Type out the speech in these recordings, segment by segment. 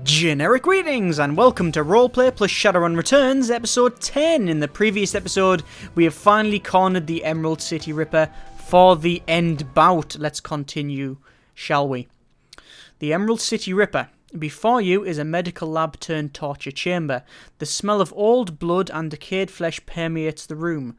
Generic greetings and welcome to Roleplay Shadowrun Returns, episode 10. In the previous episode, we have finally cornered the Emerald City Ripper for the end bout. Let's continue, shall we? The Emerald City Ripper. Before you is a medical lab turned torture chamber. The smell of old blood and decayed flesh permeates the room.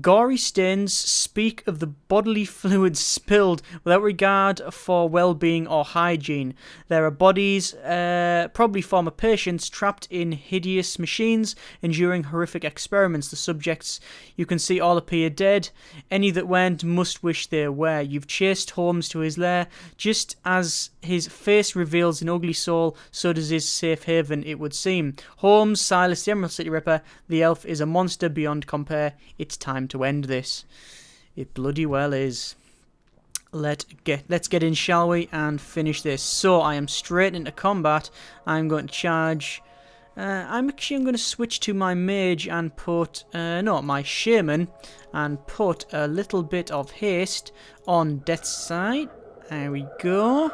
Gory stains speak of the bodily fluids spilled without regard for well-being or hygiene. There are bodies, probably former patients, trapped in hideous machines, enduring horrific experiments. The subjects you can see all appear dead. Any that weren't must wish they were. You've chased Holmes to his lair. Just as his face reveals an ugly soul, so does his safe haven, it would seem. Holmes, Silas, the Emerald City Ripper, the elf is a monster beyond compare. It's time to end this. It bloody well is. Let's get in, shall we, and finish this. So I am straight into combat. I'm going to charge. I'm going to switch to my mage and put my shaman, and put a little bit of haste on Death's side. There we go.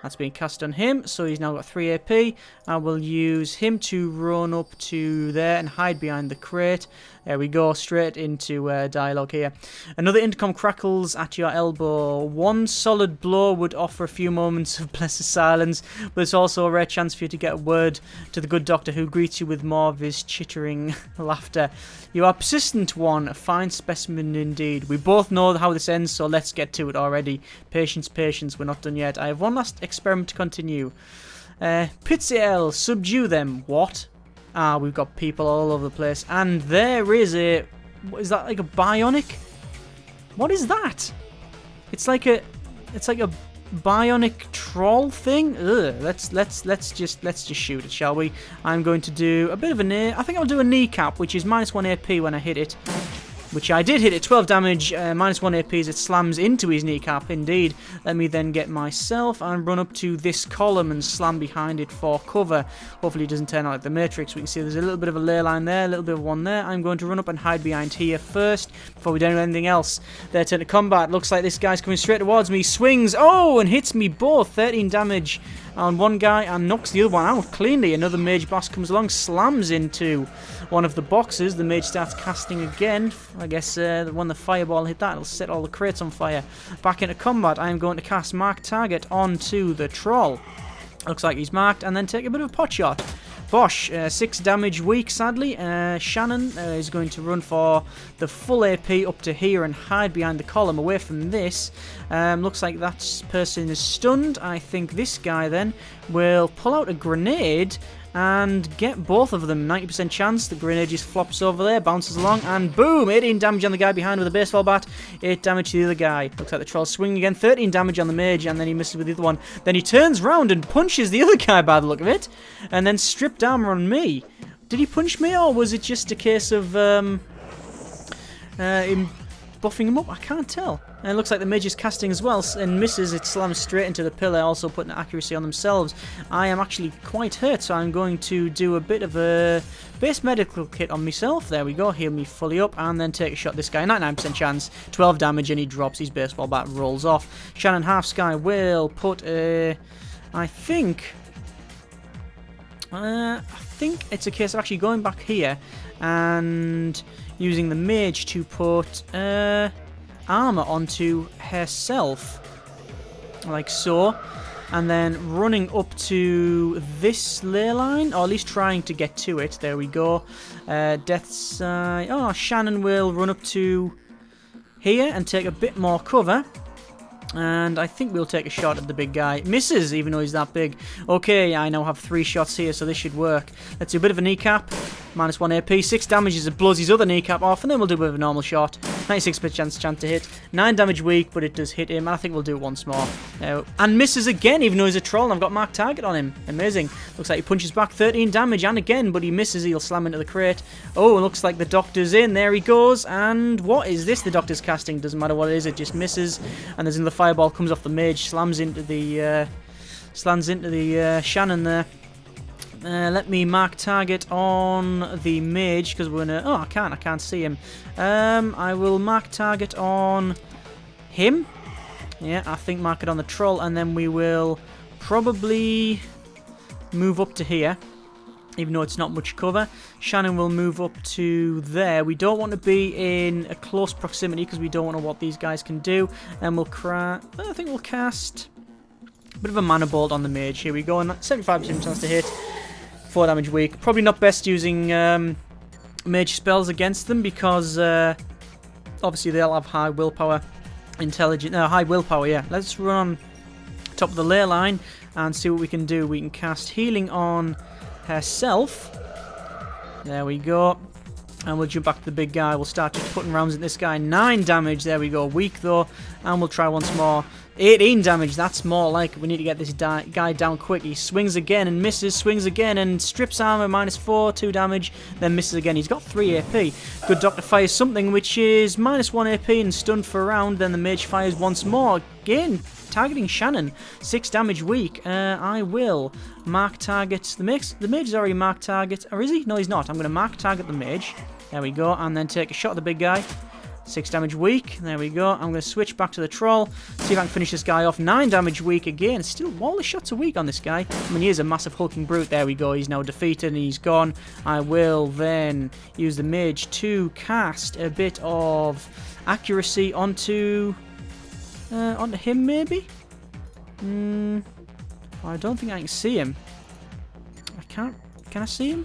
That's being cast on him, so he's now got 3 AP. I will use him to run up to there and hide behind the crate. There we go, straight into dialogue here. Another intercom crackles at your elbow. One solid blow would offer a few moments of blessed silence, but it's also a rare chance for you to get a word to the good doctor, who greets you with more of his chittering laughter. You are persistent one, a fine specimen indeed. We both know how this ends, so let's get to it already. Patience, patience, we're not done yet. I have one last experiment to continue. Pitziel, subdue them. What? Ah, we've got people all over the place. And there is a... Is that like a bionic? What is that? It's like a bionic troll thing. Ugh, let's just shoot it, shall we? I'm going to do a bit of I think I'll do a kneecap, which is -1 AP when I hit it. Which I did hit it, 12 damage, -1 AP as it slams into his kneecap, indeed. Let me then get myself and run up to this column and slam behind it for cover. Hopefully it doesn't turn out like the Matrix. We can see there's a little bit of a layer line there, a little bit of one there. I'm going to run up and hide behind here first, before we do anything else. Their turn to combat. Looks like this guy's coming straight towards me. Swings, oh, and hits me both. 13 damage on one guy and knocks the other one out cleanly. Another mage boss comes along, slams into one of the boxes. The mage starts casting again. I guess when the fireball hit that, it'll set all the crates on fire. Back into combat. I am going to cast Mark Target onto the troll. Looks like he's marked, and then take a bit of a pot shot. Bosh, 6 damage weak, sadly. Shannon is going to run for the full AP up to here and hide behind the column away from this. Looks like that person is stunned. I think this guy then will pull out a grenade and get both of them. 90% chance. The grenade just flops over there, bounces along, and boom! 18 damage on the guy behind with a baseball bat. 8 damage to the other guy. Looks like the troll's swinging again. 13 damage on the mage, and then he misses with the other one. Then he turns round and punches the other guy by the look of it, and then stripped armor on me. Did he punch me, or was it just a case of him buffing him up? I can't tell. And it looks like the mage is casting as well and misses. It slams straight into the pillar, also putting accuracy on themselves. I am actually quite hurt, so I'm going to do a bit of a base medical kit on myself. There we go, heal me fully up, and then take a shot at this guy. 99% chance, 12 damage, and he drops his baseball bat, rolls off. Shannon Half Sky will put a... I think it's a case of actually going back here and using the mage to put armor onto herself, like so, and then running up to this layer line, or at least trying to get to it. There we go. Death's side. Oh, Shannon will run up to here and take a bit more cover. And I think we'll take a shot at the big guy. Misses, even though he's that big. Okay, I now have 3 shots here, so this should work. Let's do a bit of a kneecap. -1 AP. 6 damage as it blows his other kneecap off, and then we'll do a bit of a normal shot. 96% chance to hit. 9 damage weak, but it does hit him. And I think we'll do it once more. And misses again, even though he's a troll, and I've got Mark Target on him. Amazing. Looks like he punches back. 13 damage, and again, but he misses. He'll slam into the crate. Oh, looks like the doctor's in. There he goes. And what is this the doctor's casting? Doesn't matter what it is, it just misses. And there's another fireball comes off the mage, slams into the Shannon there. Let me mark target on the mage, because we're gonna... Oh, I can't see him. I will mark target on him. Yeah, I think mark it on the troll, and then we will probably move up to here, even though it's not much cover. Shannon will move up to there. We don't want to be in a close proximity because we don't know what these guys can do. And we'll I think we'll cast a bit of a mana bolt on the mage. Here we go. And 75% chance to hit. 4 damage weak. Probably not best using mage spells against them because obviously they'll have high willpower. High willpower, yeah. Let's run on top of the lair line and see what we can do. We can cast healing on herself. There we go. And we'll jump back to the big guy. We'll start just putting rounds at this guy. 9 damage. There we go. Weak though. And we'll try once more. 18 damage. That's more like we need to get this guy down quick. He swings again and misses. Swings again and strips armor. -4. 2 damage. Then misses again. He's got 3 AP. Good Doctor fires something which is -1 AP and stunned for a round. Then the mage fires once more. Again, targeting Shannon. 6 damage weak. I will mark target. The mage is already marked target. Or is he? No, he's not. I'm going to mark target the mage. There we go. And then take a shot at the big guy. 6 damage weak. There we go. I'm going to switch back to the troll. See if I can finish this guy off. 9 damage weak again. Still, all the shots are weak on this guy. I mean, he is a massive hulking brute. There we go. He's now defeated and he's gone. I will then use the mage to cast a bit of accuracy onto him, maybe? I don't think I can see him. I can't. Can I see him?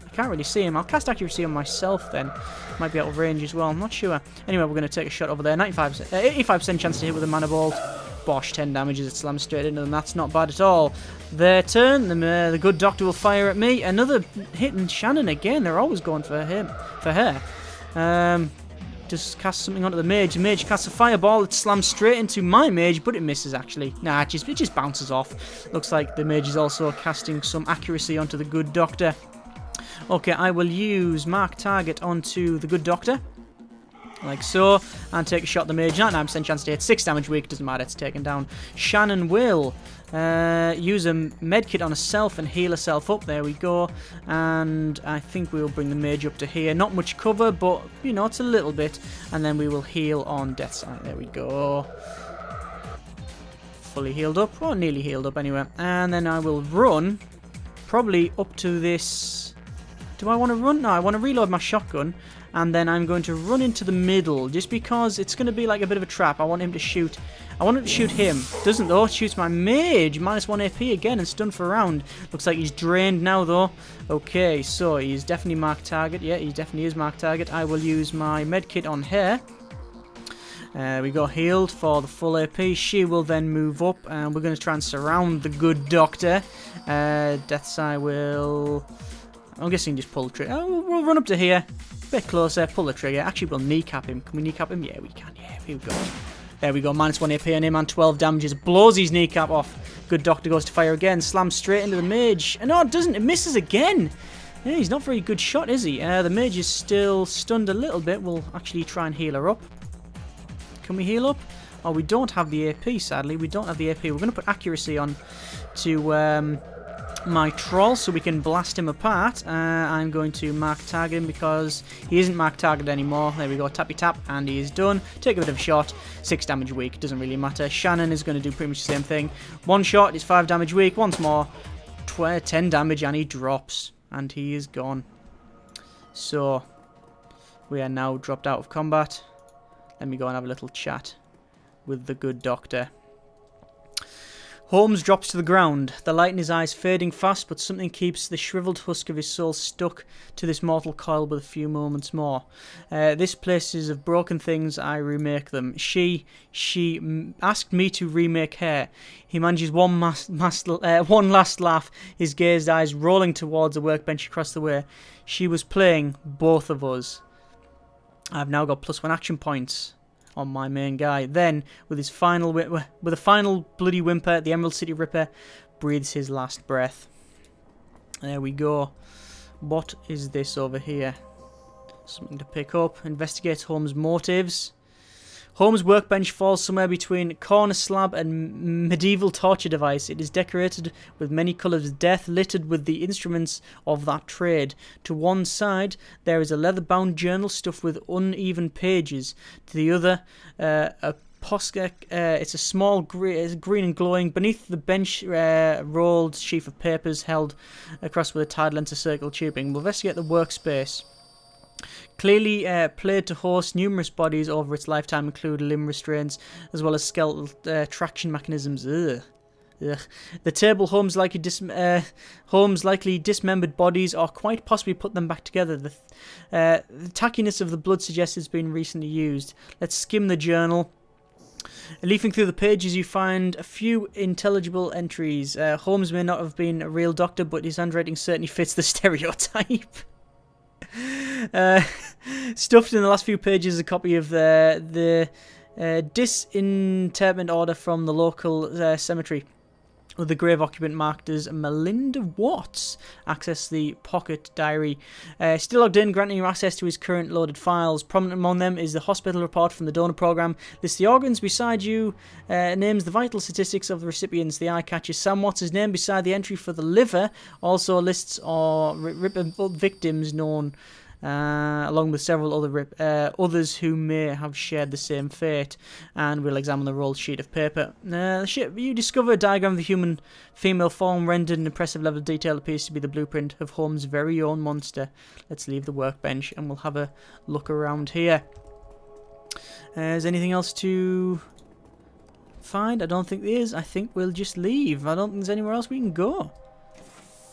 I can't really see him. I'll cast accuracy on myself then. Might be out of range as well. I'm not sure. Anyway, we're going to take a shot over there. 85% chance to hit with a mana bolt. Bosh, 10 damage as it slams straight into them. That's not bad at all. Their turn. The good doctor will fire at me. Another hit and Shannon again. They're always going for him. For her. Just cast something onto the mage. The mage casts a fireball. It slams straight into my mage, but it misses actually. Nah, it just bounces off. Looks like the mage is also casting some accuracy onto the good doctor. Okay, I will use mark target onto the good doctor. Like so. And take a shot at the mage. 99% chance to hit. 6 damage weak. Doesn't matter. It's taken down. Shannon will use a medkit on herself and heal herself up. There we go. And I think we will bring the mage up to here. Not much cover, but, you know, it's a little bit. And then we will heal on Death's Eye. There we go. Fully healed up. Or nearly healed up anyway. And then I will run probably up to this... Do I want to run? No, I want to reload my shotgun. And then I'm going to run into the middle. Just because it's going to be like a bit of a trap. I want him to shoot. I want him to shoot him. Doesn't though. Shoots my mage. -1 AP again and stunned for a round. Looks like he's drained now though. Okay, so he's definitely marked target. Yeah, he definitely is marked target. I will use my medkit on her. We got healed for the full AP. She will then move up. And we're going to try and surround the good doctor. Death's Eye will... I'm guessing just pull the trigger. Oh, we'll run up to here. A bit closer. Pull the trigger. Actually, we'll kneecap him. Can we kneecap him? Yeah, we can. Yeah, here we go. There we go. -1 AP on him and 12 damages. Blows his kneecap off. Good doctor goes to fire again. Slams straight into the mage. No, it doesn't. It misses again. Yeah, he's not a very good shot, is he? The mage is still stunned a little bit. We'll actually try and heal her up. Can we heal up? Oh, we don't have the AP, sadly. We don't have the AP. We're going to put accuracy on to... my troll so we can blast him apart. I'm going to mark target him because he isn't marked target anymore. There we go, tappy tap, and he is done. Take a bit of a shot. 6 damage weak, doesn't really matter. Shannon is going to do pretty much the same thing. 1 shot is 5 damage weak. Once more, 10 damage, and he drops, and he is gone. So we are now dropped out of combat. Let me go and have a little chat with the good doctor. Holmes drops to the ground, the light in his eyes fading fast, but something keeps the shriveled husk of his soul stuck to this mortal coil with a few moments more. This place is of broken things, I remake them. She asked me to remake her. He manages one last laugh, his glazed eyes rolling towards a workbench across the way. She was playing both of us. I've now got +1 action points on my main guy. Then, with a final bloody whimper, the Emerald City Ripper breathes his last breath. There we go. What is this over here? Something to pick up. Investigate Holmes' motives. Holmes' workbench falls somewhere between corner slab and medieval torture device. It is decorated with many colours of death, littered with the instruments of that trade. To one side, there is a leather-bound journal stuffed with uneven pages. To the other, a Posca. It's a small green and glowing. Beneath the bench, rolled sheaf of papers held across with a tied length of circle tubing. We'll investigate the workspace. Clearly played to host numerous bodies over its lifetime, include limb restraints as well as skeletal traction mechanisms. Ugh. The table homes likely dismembered bodies, or quite possibly put them back together. The tackiness of the blood suggests it's been recently used. Let's skim the journal. Leafing through the pages, you find a few intelligible entries. Holmes may not have been a real doctor, but his handwriting certainly fits the stereotype. Stuffed in the last few pages is a copy of the disinterment order from the local cemetery, with the grave occupant marked as Melinda Watts. Access the pocket diary. Still logged in, granting you access to his current loaded files. Prominent among them is the hospital report from the donor program. Lists the organs beside you, names the vital statistics of the recipients. The eye catches Sam Watts' name beside the entry for the liver. Also lists or victims known, along with several other others who may have shared the same fate. And we'll examine the rolled sheet of paper. You discover a diagram of the human female form rendered in impressive level of detail. Appears to be the blueprint of Holmes' very own monster. Let's leave the workbench and we'll have a look around here. Is there anything else to find? I don't think there is. I think we'll just leave. I don't think there's anywhere else we can go.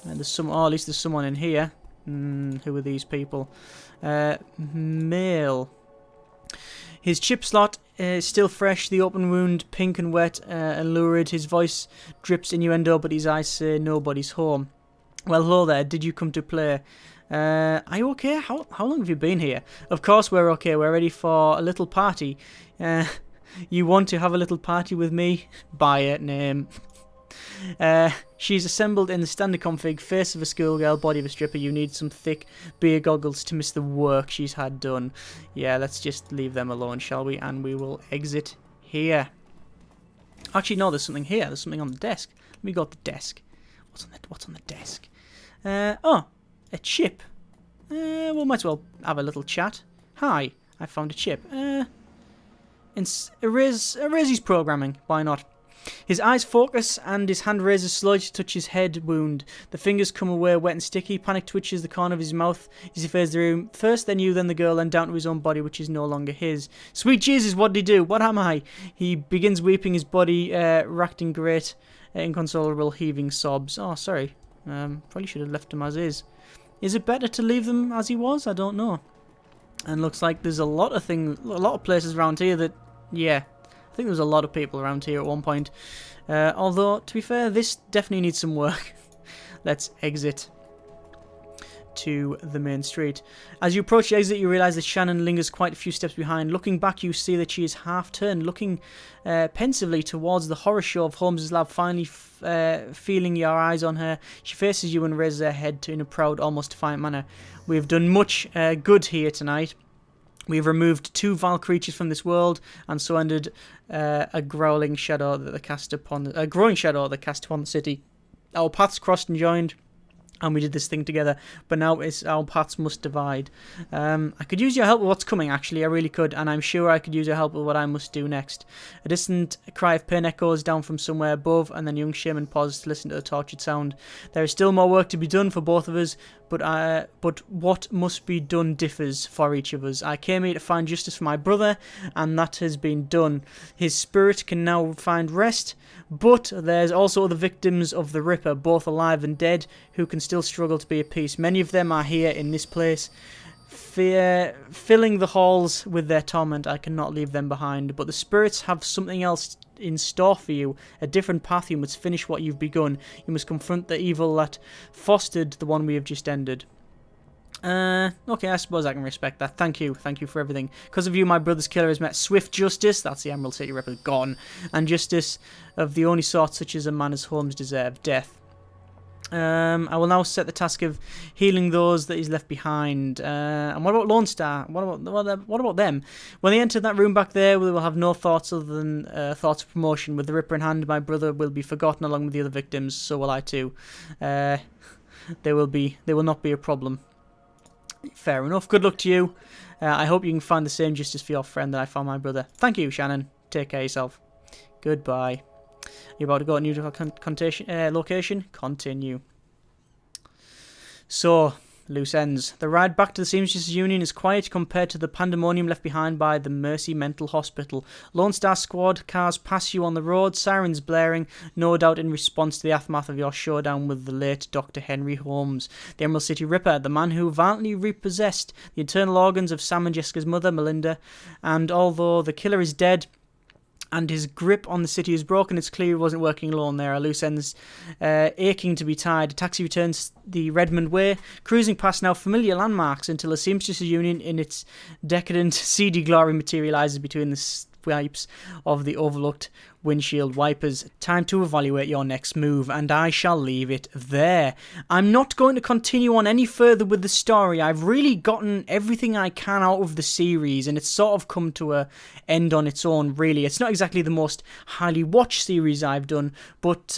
And there's some. Oh, at least there's someone in here. Who are these people? Male. His chip slot is still fresh, the open wound pink and wet and lurid. His voice drips innuendo, but his eyes say nobody's home. Well, hello there. Did you come to play? Are you okay? How long have you been here? Of course we're okay. We're ready for a little party. You want to have a little party with me? Buyer name. She's assembled in the standard config, face of a schoolgirl, body of a stripper. You need some thick beer goggles to miss the work she's had done. Yeah, let's just leave them alone, shall we? And we will exit here. Actually, no, there's something here. There's something on the desk. Let me go to the desk. What's on the desk? Oh, a chip. We might as well have a little chat. Hi, I found a chip. Erase his programming. Why not? His eyes focus and his hand raises slowly to touch his head wound. The fingers come away wet and sticky. Panic twitches the corner of his mouth as he fades the room. First, then you, then the girl, then down to his own body, which is no longer his. Sweet Jesus, what did he do? What am I? He begins weeping, his body racked in great, inconsolable, heaving sobs. Oh, sorry. Probably should have left him as is. Is it better to leave them as he was? I don't know. And looks like there's a lot of places around here that, yeah. I think there was a lot of people around here at one point. Although, to be fair, this definitely needs some work. Let's exit to the main street. As you approach the exit, you realise that Shannon lingers quite a few steps behind. Looking back, you see that she is half-turned, looking pensively towards the horror show of Holmes' lab, finally feeling your eyes on her. She faces you and raises her head in a proud, almost defiant manner. We have done much good here tonight. We have removed 2 vile creatures from this world, and so ended a growing shadow that cast upon the city. Our paths crossed and joined, and we did this thing together. But now our paths must divide. I could use your help with what's coming. Actually, I really could, and I'm sure I could use your help with what I must do next. A distant cry of pain echoes down from somewhere above, and then young Shaman pauses to listen to the tortured sound. There is still more work to be done for both of us. But what must be done differs for each of us. I came here to find justice for my brother, and that has been done. His spirit can now find rest, but there's also the victims of the Ripper, both alive and dead, who can still struggle to be at peace. Many of them are here in this place, filling the halls with their torment. I cannot leave them behind, but the spirits have something else in store for you, a different path. You must finish what you've begun. You must confront the evil that fostered the one we have just ended. Okay, I suppose I can respect that. Thank you for everything. Because of you, my brother's killer has met swift justice, that's the Emerald City Ripper gone, and justice of the only sort such as a man as Holmes deserved, death. I will now set the task of healing those that he's left behind. And what about Lone Star? What about them? When they enter that room back there, we will have no thoughts other than thoughts of promotion. With the Ripper in hand, my brother will be forgotten along with the other victims. So will I too. They will not be a problem. Fair enough. Good luck to you. I hope you can find the same justice for your friend that I found my brother. Thank you, Shannon. Take care of yourself. Goodbye. You're about to go to a new location? Continue. So, loose ends. The ride back to the Seamsters Union is quiet compared to the pandemonium left behind by the Mercy Mental Hospital. Lone Star Squad cars pass you on the road, sirens blaring, no doubt in response to the aftermath of your showdown with the late Dr. Henry Holmes, the Emerald City Ripper, the man who violently repossessed the internal organs of Sam and Jessica's mother, Melinda. And although the killer is dead and his grip on the city is broken, it's clear he wasn't working alone. There are loose ends aching to be tied. A taxi returns the Redmond Way, cruising past now familiar landmarks until the Seamsters Union in its decadent, seedy glory materialises between the swipes of the overlooked windshield wipers. Time to evaluate your next move, and I shall leave it there. I'm not going to continue on any further with the story. I've really gotten everything I can out of the series, and it's sort of come to a end on its own, really. It's not exactly the most highly watched series I've done, but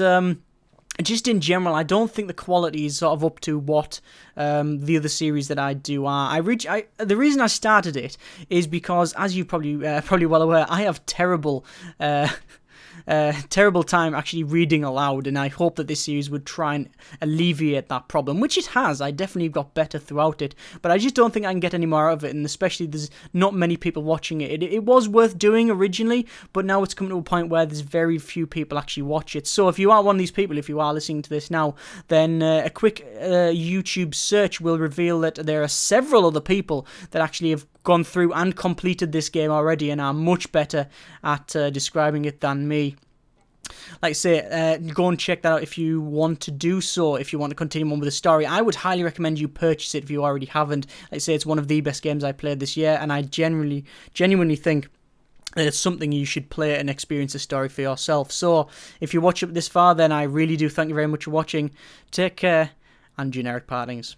just in general, I don't think the quality is sort of up to what the other series that I do are. The reason I started it is because, as you probably well aware, I have terrible time actually reading aloud, and I hope that this series would try and alleviate that problem, which it has. I definitely got better throughout it, but I just don't think I can get any more out of it, and especially there's not many people watching it. It was worth doing originally, but now it's come to a point where there's very few people actually watch it. So if you are one of these people, if you are listening to this now, then a quick YouTube search will reveal that there are several other people that actually have gone through and completed this game already and are much better at describing it than me. Like I say, go and check that out if you want to do so, if you want to continue on with the story. I would highly recommend you purchase it if you already haven't. Like I say, it's one of the best games I played this year, and I genuinely think that it's something you should play and experience the story for yourself. So, if you watch up this far, then I really do thank you very much for watching. Take care, and generic partings.